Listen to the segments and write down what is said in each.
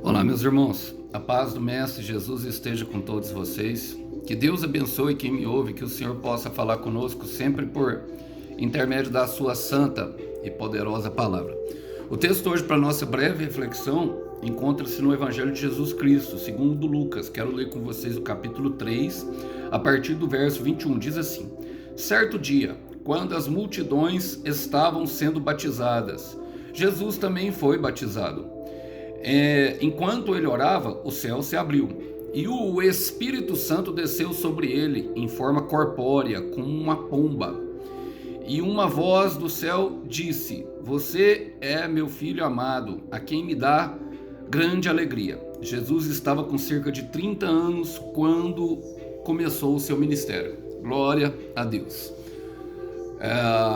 Olá, meus irmãos. A paz do Mestre Jesus esteja com todos vocês. Que Deus abençoe quem me ouve, que o Senhor possa falar conosco sempre por intermédio da sua santa e poderosa palavra. O texto hoje para nossa breve reflexão encontra-se no Evangelho de Jesus Cristo, segundo Lucas. Quero ler com vocês o capítulo 3, a partir do verso 21. Diz assim: Certo dia, quando as multidões estavam sendo batizadas, Jesus também foi batizado. Enquanto ele orava, o céu se abriu e o Espírito Santo desceu sobre ele em forma corpórea, como uma pomba. E uma voz do céu disse: Você é meu filho amado, a quem me dá grande alegria. Jesus estava com cerca de 30 anos quando começou o seu ministério. Glória a Deus.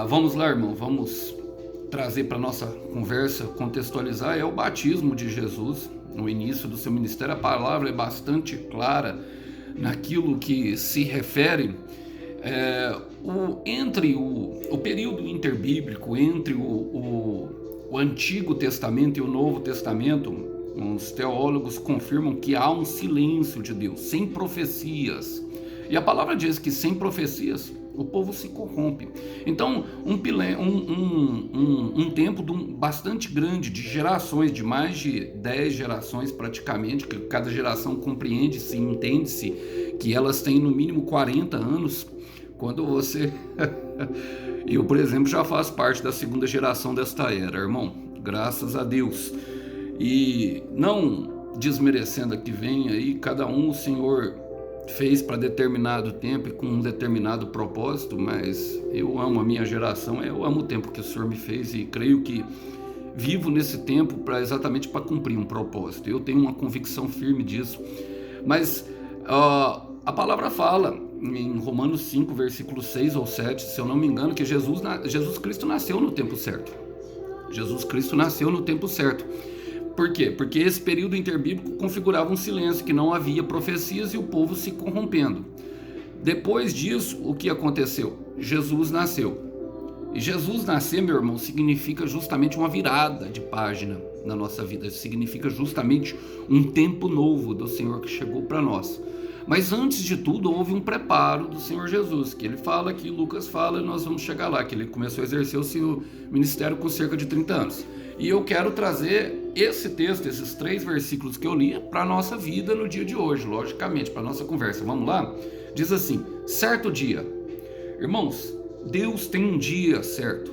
Vamos lá, irmão, vamos trazer para nossa conversa, contextualizar, é o batismo de Jesus no início do seu ministério. A palavra é bastante clara naquilo que se refere entre o período interbíblico, entre o Antigo Testamento e o Novo Testamento. Os teólogos confirmam que há um silêncio de Deus, sem profecias. E a palavra diz que sem profecias o povo se corrompe. Então, um tempo bastante grande, de gerações, de mais de 10 gerações praticamente, que cada geração compreende-se, entende-se que elas têm no mínimo 40 anos. Quando você... Eu, por exemplo, já faço parte da segunda geração desta era, irmão. Graças a Deus. E não desmerecendo a que vem aí, cada um o Senhor fez para determinado tempo e com um determinado propósito, mas eu amo a minha geração, eu amo o tempo que o Senhor me fez e creio que vivo nesse tempo exatamente para cumprir um propósito. Eu tenho uma convicção firme disso. Mas a palavra fala em Romanos 5, versículo 6 ou 7, se eu não me engano, que Jesus Cristo nasceu no tempo certo. Jesus Cristo nasceu no tempo certo. Por quê? Porque esse período interbíblico configurava um silêncio, que não havia profecias e o povo se corrompendo. Depois disso, o que aconteceu? Jesus nasceu. E Jesus nascer, meu irmão, significa justamente uma virada de página na nossa vida. Significa justamente um tempo novo do Senhor que chegou para nós. Mas antes de tudo, houve um preparo do Senhor Jesus, que ele fala, que Lucas fala, e nós vamos chegar lá, que ele começou a exercer o seu ministério com cerca de 30 anos. E eu quero trazer esse texto, esses 3 versículos que eu li, para a nossa vida no dia de hoje, logicamente, para a nossa conversa. Vamos lá? Diz assim: certo dia. Irmãos, Deus tem um dia certo.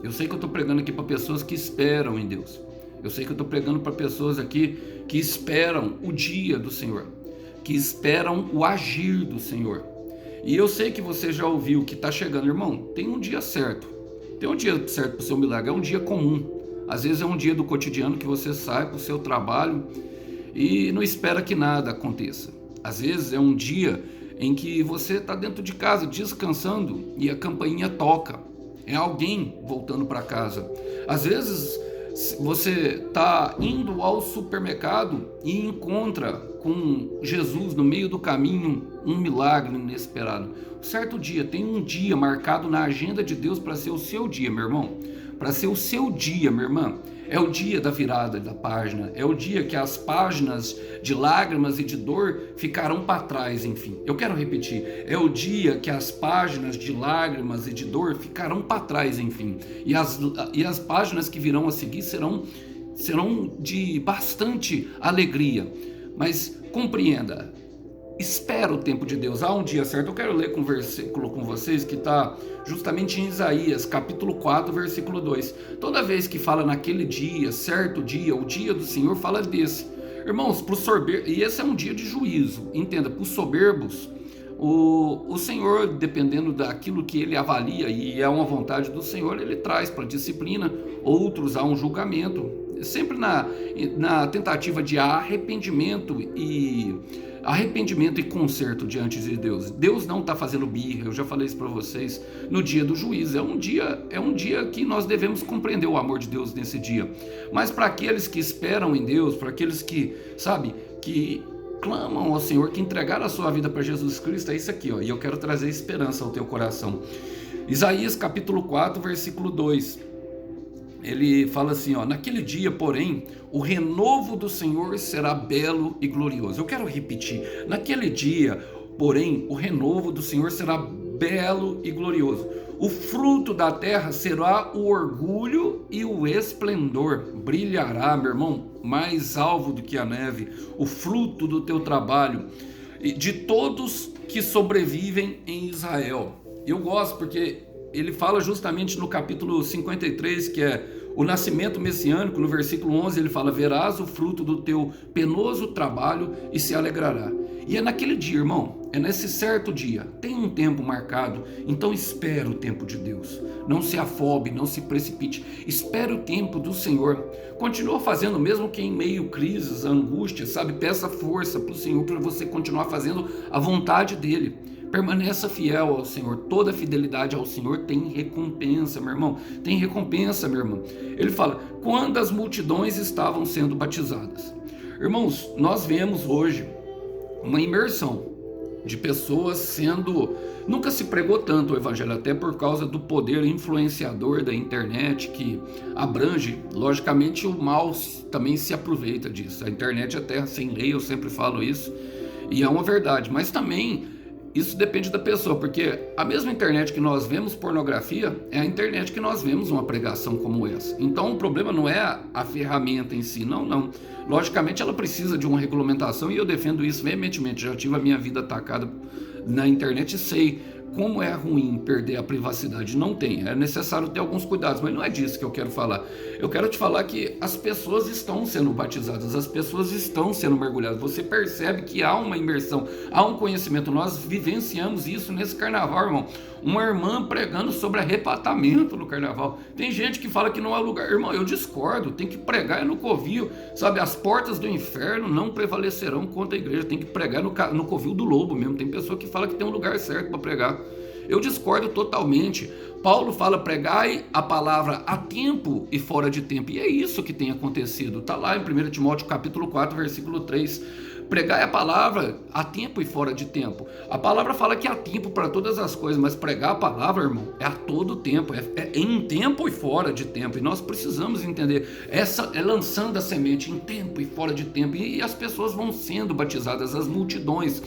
Eu sei que eu estou pregando aqui para pessoas que esperam em Deus. Eu sei que eu estou pregando para pessoas aqui que esperam o dia do Senhor, que esperam o agir do Senhor. E eu sei que você já ouviu que está chegando, irmão, tem um dia certo. Tem um dia certo para o seu milagre, é um dia comum. Às vezes é um dia do cotidiano que você sai para o seu trabalho e não espera que nada aconteça. Às vezes é um dia em que você está dentro de casa descansando e a campainha toca. É alguém voltando para casa. Às vezes você está indo ao supermercado e encontra com Jesus no meio do caminho um milagre inesperado. Certo dia, tem um dia marcado na agenda de Deus para ser o seu dia, meu irmão. Para ser o seu dia, minha irmã. É o dia da virada da página. É o dia que as páginas de lágrimas e de dor ficarão para trás, enfim. Eu quero repetir. É o dia que as páginas de lágrimas e de dor ficarão para trás, enfim. E as páginas que virão a seguir serão de bastante alegria. Mas compreenda, espera o tempo de Deus, há um dia certo. Eu quero ler um versículo com vocês que está justamente em Isaías, capítulo 4, versículo 2. Toda vez que fala naquele dia, certo dia, o dia do Senhor, fala desse. Irmãos, para os soberbos, e esse é um dia de juízo, entenda, para os soberbos, o Senhor, dependendo daquilo que ele avalia, e é uma vontade do Senhor, ele traz para disciplina, outros a um julgamento, sempre na tentativa de arrependimento e conserto diante de Deus. Deus não está fazendo birra, eu já falei isso para vocês, no dia do juízo. É um dia que nós devemos compreender o amor de Deus nesse dia. Mas para aqueles que esperam em Deus, para aqueles que, que clamam ao Senhor, que entregaram a sua vida para Jesus Cristo, é isso aqui, ó. E eu quero trazer esperança ao teu coração. Isaías capítulo 4, versículo 2. ele fala assim, ó, naquele dia, porém, o renovo do Senhor será belo e glorioso. Eu quero repetir, naquele dia, porém, o renovo do Senhor será belo e glorioso. O fruto da terra será o orgulho e o esplendor. Brilhará, meu irmão, mais alvo do que a neve, o fruto do teu trabalho, de todos que sobrevivem em Israel. Eu gosto porque ele fala justamente no capítulo 53, que é o nascimento messiânico. No versículo 11 ele fala: verás o fruto do teu penoso trabalho e se alegrará. E é naquele dia, irmão, é nesse certo dia, tem um tempo marcado, então espera o tempo de Deus. Não se afobe, não se precipite, espere o tempo do Senhor. Continua fazendo, mesmo que em meio a crises, angústia, sabe? Peça força para o Senhor, para você continuar fazendo a vontade dEle. Permaneça fiel ao Senhor. Toda fidelidade ao Senhor tem recompensa, meu irmão. Tem recompensa, meu irmão. Ele fala: quando as multidões estavam sendo batizadas. Irmãos, nós vemos hoje uma imersão de pessoas sendo... Nunca se pregou tanto o evangelho, até por causa do poder influenciador da internet, que abrange. Logicamente o mal também se aproveita disso. A internet é terra sem lei, eu sempre falo isso, e é uma verdade. Mas também isso depende da pessoa, porque a mesma internet que nós vemos pornografia é a internet que nós vemos uma pregação como essa. Então o problema não é a ferramenta em si, não. Logicamente ela precisa de uma regulamentação, e eu defendo isso veementemente. Já tive a minha vida atacada na internet e sei como é ruim perder a privacidade. Não tem, é necessário ter alguns cuidados, mas não é disso que eu quero falar. Eu quero te falar que as pessoas estão sendo batizadas, as pessoas estão sendo mergulhadas. Você percebe que há uma imersão, há um conhecimento. Nós vivenciamos isso nesse carnaval, irmão. Uma irmã pregando sobre arrebatamento no carnaval. Tem gente que fala que não é lugar. Irmão, eu discordo, tem que pregar no covil, sabe? As portas do inferno não prevalecerão contra a igreja. Tem que pregar no covil do lobo mesmo. Tem pessoa que fala que tem um lugar certo para pregar. Eu discordo totalmente. Paulo fala: pregai a palavra a tempo e fora de tempo. E é isso que tem acontecido. Está lá em 1 Timóteo capítulo 4, versículo 3. Pregai a palavra a tempo e fora de tempo. A palavra fala que há tempo para todas as coisas, mas pregar a palavra, irmão, é a todo tempo, é em tempo e fora de tempo. E nós precisamos entender, essa é lançando a semente em tempo e fora de tempo, e as pessoas vão sendo batizadas, as multidões.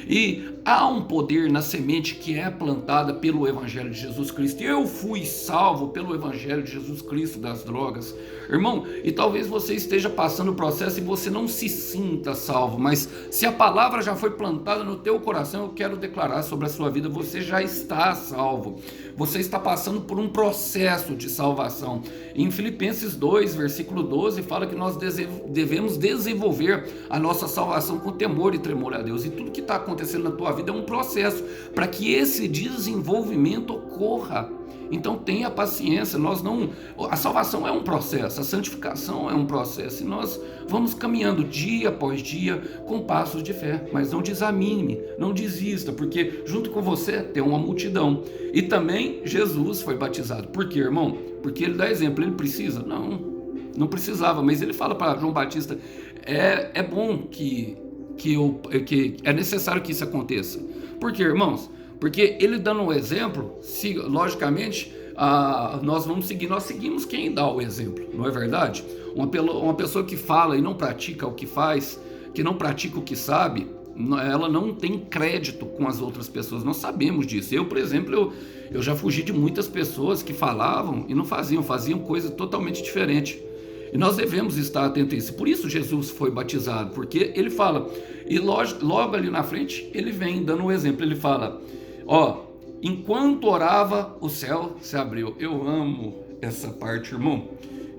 E há um poder na semente que é plantada pelo Evangelho de Jesus Cristo. Eu fui salvo pelo Evangelho de Jesus Cristo das drogas, irmão. E talvez você esteja passando o processo e você não se sinta salvo, mas se a palavra já foi plantada no teu coração, eu quero declarar sobre a sua vida: você já está salvo. Você está passando por um processo de salvação. Em Filipenses 2, versículo 12, fala que nós devemos desenvolver a nossa salvação com temor e tremor a Deus. E tudo que está acontecendo na tua vida é um processo para que esse desenvolvimento ocorra. Então tenha paciência. A salvação é um processo, a santificação é um processo, e nós vamos caminhando dia após dia com passos de fé. Mas não desanime, não desista, porque junto com você tem uma multidão. E também Jesus foi batizado. Por quê, irmão? Porque ele dá exemplo. Ele precisa? Não precisava, mas ele fala para João Batista: é bom que é necessário que isso aconteça. Por quê, irmãos? Porque ele dando um exemplo, logicamente, nós vamos seguir. Nós seguimos quem dá o exemplo, não é verdade? Uma pessoa que fala e não pratica o que faz, que não pratica o que sabe, ela não tem crédito com as outras pessoas. Nós sabemos disso. Eu, por exemplo, eu já fugi de muitas pessoas que falavam e não faziam coisa totalmente diferente. E nós devemos estar atentos a isso. Por isso Jesus foi batizado, porque ele fala, e logo ali na frente ele vem dando um exemplo. Ele fala: enquanto orava, o céu se abriu. Eu amo essa parte, irmão.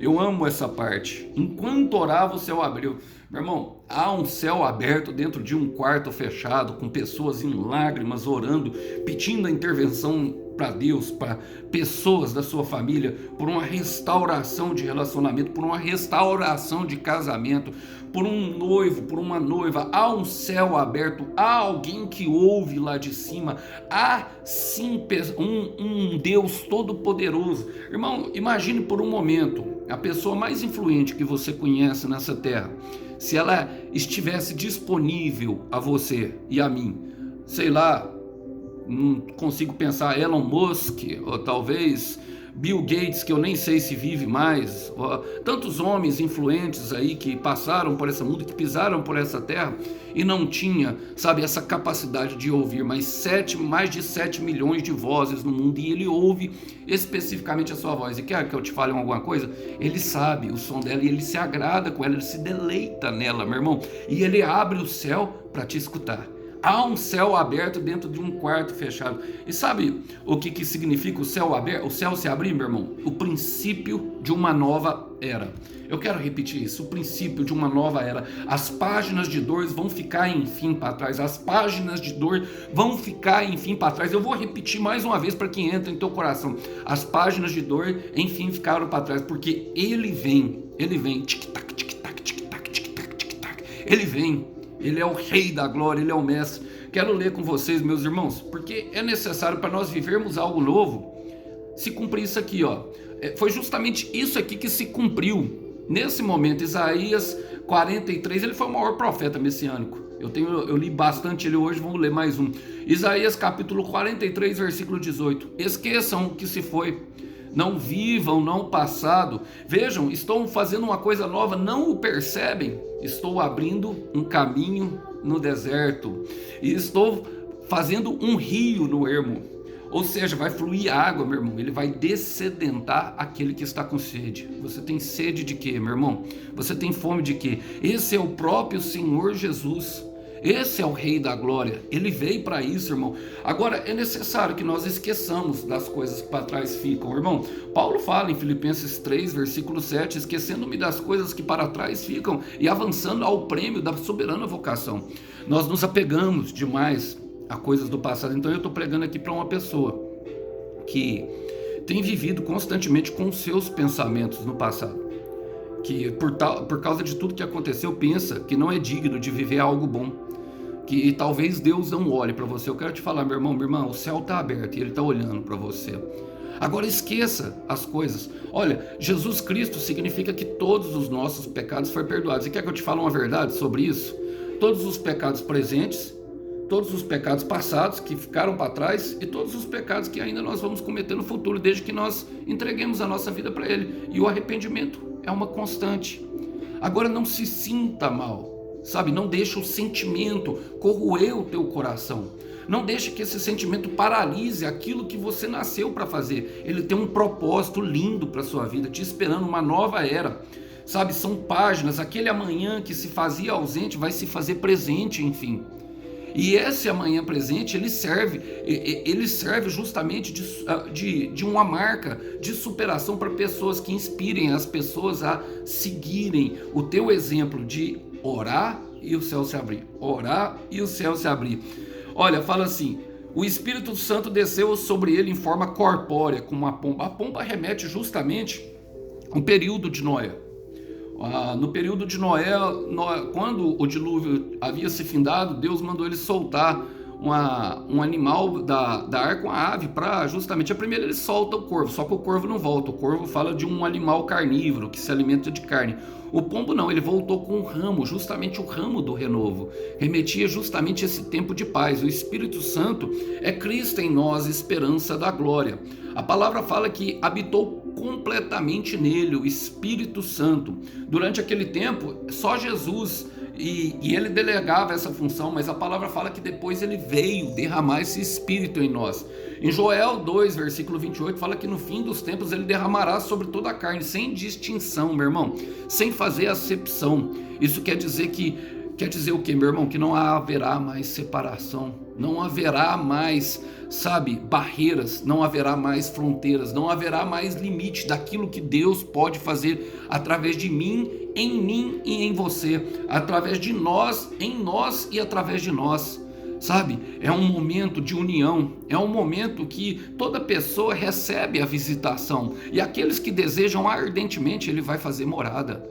Eu amo essa parte. Enquanto orava, o céu abriu. Meu irmão, há um céu aberto dentro de um quarto fechado, com pessoas em lágrimas, orando, pedindo a intervenção para Deus, para pessoas da sua família, por uma restauração de relacionamento, por uma restauração de casamento, por um noivo, por uma noiva. Há um céu aberto, há alguém que ouve lá de cima, há sim um Deus todo-poderoso. Irmão, imagine por um momento a pessoa mais influente que você conhece nessa terra, se ela estivesse disponível a você e a mim, sei lá, não consigo pensar, Elon Musk, ou talvez Bill Gates, que eu nem sei se vive mais, tantos homens influentes aí que passaram por esse mundo, que pisaram por essa terra e não tinha, sabe, essa capacidade de ouvir mais de 7 milhões de vozes no mundo, e ele ouve especificamente a sua voz. E quer que eu te fale alguma coisa? Ele sabe o som dela e ele se agrada com ela, ele se deleita nela, meu irmão, e ele abre o céu para te escutar. Há um céu aberto dentro de um quarto fechado. E sabe o que significa o céu aberto? O céu se abrir, meu irmão? O princípio de uma nova era. Eu quero repetir isso, o princípio de uma nova era. As páginas de dor vão ficar enfim para trás. As páginas de dor vão ficar enfim para trás. Eu vou repetir mais uma vez para que entre em teu coração. As páginas de dor enfim ficaram para trás, porque ele vem, tic-tac, tic-tac, tic-tac, tic-tac, tic-tac. Ele vem. Ele é o Rei da Glória, Ele é o Mestre. Quero ler com vocês, meus irmãos, porque é necessário para nós vivermos algo novo, se cumprir isso aqui, ó. Foi justamente isso aqui que se cumpriu nesse momento. Isaías 43, ele foi o maior profeta messiânico. Eu li bastante ele hoje, vamos ler mais um. Isaías capítulo 43, versículo 18. Esqueçam o que se foi. Não vivam no passado. Vejam, estou fazendo uma coisa nova, não o percebem? Estou abrindo um caminho no deserto. E estou fazendo um rio no ermo. Ou seja, vai fluir água, meu irmão. Ele vai dessedentar aquele que está com sede. Você tem sede de quê, meu irmão? Você tem fome de quê? Esse é o próprio Senhor Jesus. Esse é o Rei da Glória, ele veio para isso, irmão. Agora, é necessário que nós esqueçamos das coisas que para trás ficam, irmão. Paulo fala em Filipenses 3, versículo 7, esquecendo-me das coisas que para trás ficam e avançando ao prêmio da soberana vocação. Nós nos apegamos demais a coisas do passado. Então eu estou pregando aqui para uma pessoa que tem vivido constantemente com os seus pensamentos no passado, que por causa de tudo que aconteceu pensa que não é digno de viver algo bom, que talvez Deus não olhe para você. Eu quero te falar, meu irmão, minha irmã, o céu está aberto e Ele está olhando para você. Agora esqueça as coisas. Olha, Jesus Cristo significa que todos os nossos pecados foram perdoados. E quer que eu te fale uma verdade sobre isso? Todos os pecados presentes, todos os pecados passados que ficaram para trás e todos os pecados que ainda nós vamos cometer no futuro, desde que nós entreguemos a nossa vida para Ele. E o arrependimento é uma constante. Agora não se sinta mal. Sabe, não deixa o sentimento corroer o teu coração. Não deixe que esse sentimento paralise aquilo que você nasceu para fazer. Ele tem um propósito lindo para a sua vida, te esperando uma nova era. Sabe, são páginas, aquele amanhã que se fazia ausente vai se fazer presente, enfim. E esse amanhã presente, ele serve justamente de uma marca de superação para pessoas que inspirem as pessoas a seguirem o teu exemplo de orar e o céu se abrir. Orar e o céu se abrir. Olha, fala assim, o Espírito Santo desceu sobre ele em forma corpórea, como uma pomba. A pomba remete justamente ao período de Noé. No período de Noé, quando o dilúvio havia se findado, Deus mandou ele soltar um animal da arca, uma ave, para justamente, a primeira ele solta o corvo, só que o corvo não volta. O corvo fala de um animal carnívoro, que se alimenta de carne. O pombo não, ele voltou com um ramo, justamente o ramo do renovo, remetia justamente esse tempo de paz. O Espírito Santo é Cristo em nós, esperança da glória. A palavra fala que habitou completamente nele, o Espírito Santo. Durante aquele tempo, só Jesus, e ele delegava essa função, mas a palavra fala que depois ele veio derramar esse Espírito em nós. Em Joel 2, versículo 28, fala que no fim dos tempos ele derramará sobre toda a carne, sem distinção, meu irmão, sem fazer acepção. Isso quer dizer o quê, meu irmão? Que não haverá mais separação, não haverá mais, sabe, barreiras, não haverá mais fronteiras, não haverá mais limite daquilo que Deus pode fazer através de mim e em você, através de nós, em nós e através de nós. Sabe, é um momento de união, é um momento que toda pessoa recebe a visitação, e aqueles que desejam ardentemente, ele vai fazer morada.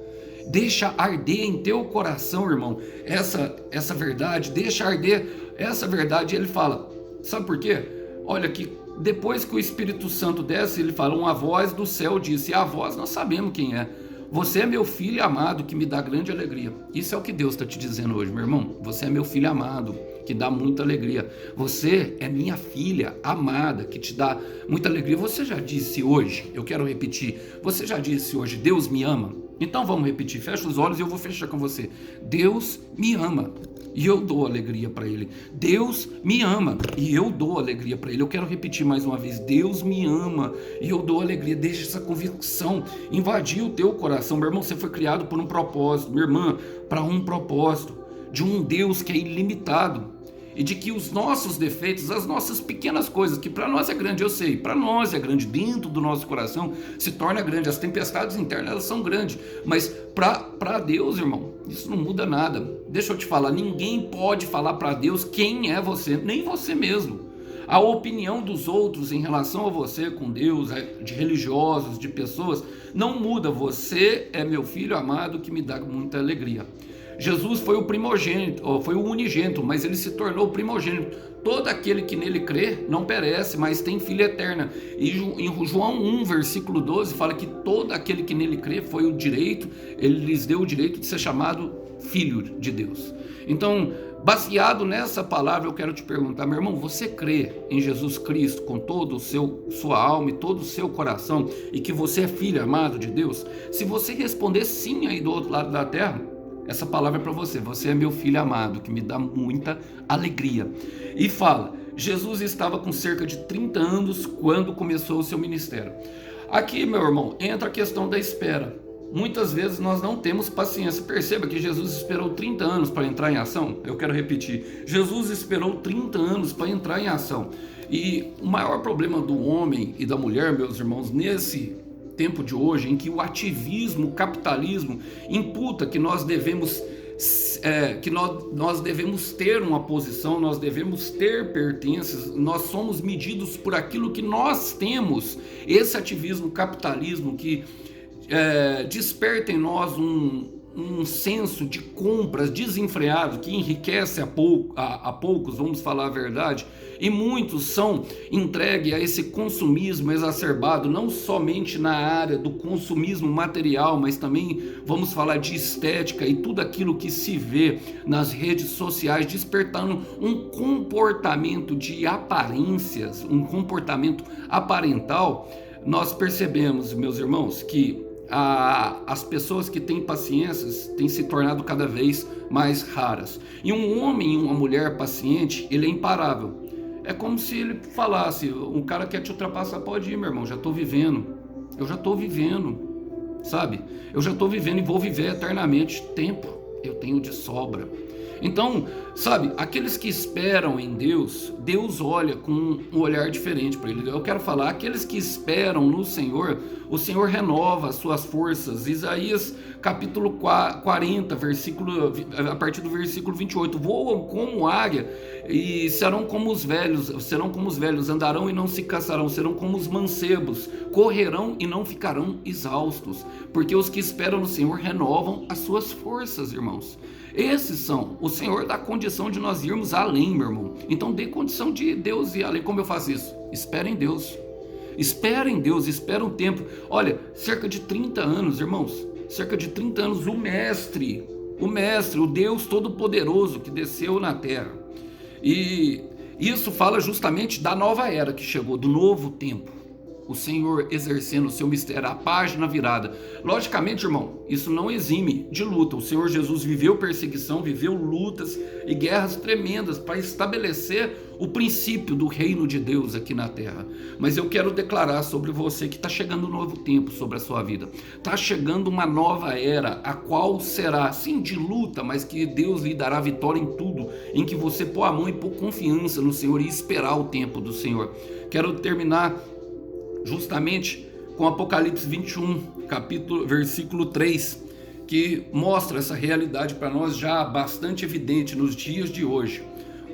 Deixa arder em teu coração, irmão, essa verdade, deixa arder essa verdade. Ele fala, sabe por quê? Olha que depois que o Espírito Santo desce, ele fala, uma voz do céu disse, e a voz nós sabemos quem é. Você é meu filho amado, que me dá grande alegria. Isso é o que Deus está te dizendo hoje, meu irmão. Você é meu filho amado, que dá muita alegria. Você é minha filha amada, que te dá muita alegria. Você já disse hoje, eu quero repetir, você já disse hoje, Deus me ama? Então vamos repetir, fecha os olhos e eu vou fechar com você. Deus me ama e eu dou alegria para Ele. Deus me ama e eu dou alegria para Ele. Eu quero repetir mais uma vez, Deus me ama e eu dou alegria. Deixa essa convicção invadir o teu coração. Meu irmão, você foi criado por um propósito, minha irmã, para um propósito, de um Deus que é ilimitado. E de que os nossos defeitos, as nossas pequenas coisas, que para nós é grande, eu sei, para nós é grande, dentro do nosso coração se torna grande, as tempestades internas elas são grandes, mas para Deus, irmão, isso não muda nada. Deixa eu te falar, ninguém pode falar para Deus quem é você, nem você mesmo. A opinião dos outros em relação a você com Deus, de religiosos, de pessoas, não muda. Você é meu filho amado que me dá muita alegria. Jesus foi o primogênito, foi o unigênito, mas ele se tornou o primogênito. Todo aquele que nele crê não perece, mas tem vida eterna. E em João 1, versículo 12, fala que todo aquele que nele crê foi o direito, ele lhes deu o direito de ser chamado filho de Deus. Então, baseado nessa palavra, eu quero te perguntar, meu irmão, você crê em Jesus Cristo com toda sua alma e todo o seu coração e que você é filho amado de Deus? Se você responder sim aí do outro lado da terra, essa palavra é para você. Você é meu filho amado, que me dá muita alegria. E fala, Jesus estava com cerca de 30 anos quando começou o seu ministério. Aqui, meu irmão, entra a questão da espera. Muitas vezes nós não temos paciência. Perceba que Jesus esperou 30 anos para entrar em ação. Eu quero repetir. Jesus esperou 30 anos para entrar em ação. E o maior problema do homem e da mulher, meus irmãos, nesse tempo de hoje, em que o ativismo, o capitalismo imputa que nós devemos nós devemos ter uma posição, nós devemos ter pertences, nós somos medidos por aquilo que nós temos. Esse ativismo, capitalismo que desperta em nós um senso de compras desenfreado que enriquece a poucos, vamos falar a verdade, e muitos são entregues a esse consumismo exacerbado, não somente na área do consumismo material, mas também vamos falar de estética e tudo aquilo que se vê nas redes sociais, despertando um comportamento de aparências, um comportamento aparental. Nós percebemos, meus irmãos, que as pessoas que têm paciências têm se tornado cada vez mais raras. E um homem e uma mulher paciente, ele é imparável. É como se ele falasse, um cara quer te ultrapassar, pode ir, meu irmão, já estou vivendo. Eu já estou vivendo, sabe? Eu já estou vivendo e vou viver eternamente. Tempo eu tenho de sobra. Então, sabe, aqueles que esperam em Deus, Deus olha com um olhar diferente para ele. Eu quero falar, aqueles que esperam no Senhor, o Senhor renova as suas forças. Isaías capítulo 40, a partir do versículo 28. Voam como águia e serão como os velhos, andarão e não se cansarão, serão como os mancebos, correrão e não ficarão exaustos, porque os que esperam no Senhor renovam as suas forças, irmãos. Esses são, o Senhor dá condição de nós irmos além, meu irmão. Então dê condição de Deus ir além. Como eu faço isso? Espera em Deus. Espera em Deus, espera um tempo. Olha, cerca de 30 anos, irmãos, cerca de 30 anos, o mestre, o Deus Todo-Poderoso que desceu na terra. E isso fala justamente da nova era que chegou, do novo tempo. O Senhor exercendo o seu mistério, a página virada. Logicamente, irmão, isso não exime de luta. O Senhor Jesus viveu perseguição, viveu lutas e guerras tremendas para estabelecer o princípio do reino de Deus aqui na terra. Mas eu quero declarar sobre você que está chegando um novo tempo sobre a sua vida. Está chegando uma nova era, a qual será, sim, de luta, mas que Deus lhe dará vitória em tudo, em que você pôr a mão e pôr confiança no Senhor e esperar o tempo do Senhor. Quero terminar justamente com Apocalipse 21, versículo 3, que mostra essa realidade para nós já bastante evidente nos dias de hoje.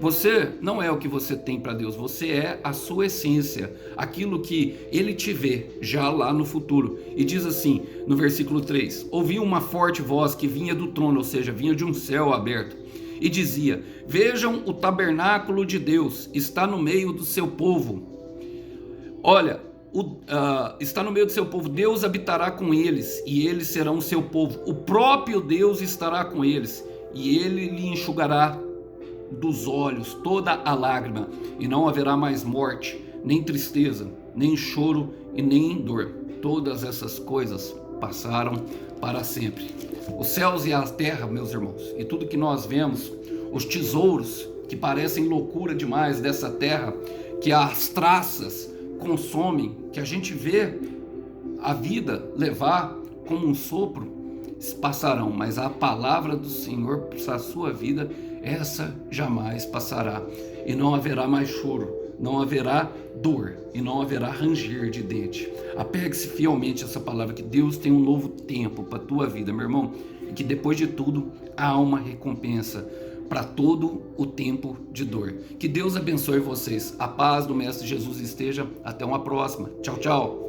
Você não é o que você tem para Deus, você é a sua essência, aquilo que Ele te vê já lá no futuro. E diz assim, no versículo 3, ouvi uma forte voz que vinha do trono, ou seja, vinha de um céu aberto, e dizia, vejam, o tabernáculo de Deus está no meio do seu povo. Olha, está no meio do seu povo, Deus habitará com eles e eles serão o seu povo, o próprio Deus estará com eles e ele lhe enxugará dos olhos toda a lágrima, e não haverá mais morte, nem tristeza, nem choro e nem dor. Todas essas coisas passaram para sempre. Os céus e a terra, meus irmãos, e tudo que nós vemos, os tesouros que parecem loucura demais dessa terra, que as traças consomem, que a gente vê a vida levar como um sopro, passarão, mas a palavra do Senhor para a sua vida, essa jamais passará, e não haverá mais choro, não haverá dor e não haverá ranger de dente. Apegue-se fielmente a essa palavra, que Deus tem um novo tempo para a tua vida, meu irmão, e que depois de tudo há uma recompensa para todo o tempo de dor. Que Deus abençoe vocês. A paz do Mestre Jesus esteja. Até uma próxima. Tchau, tchau.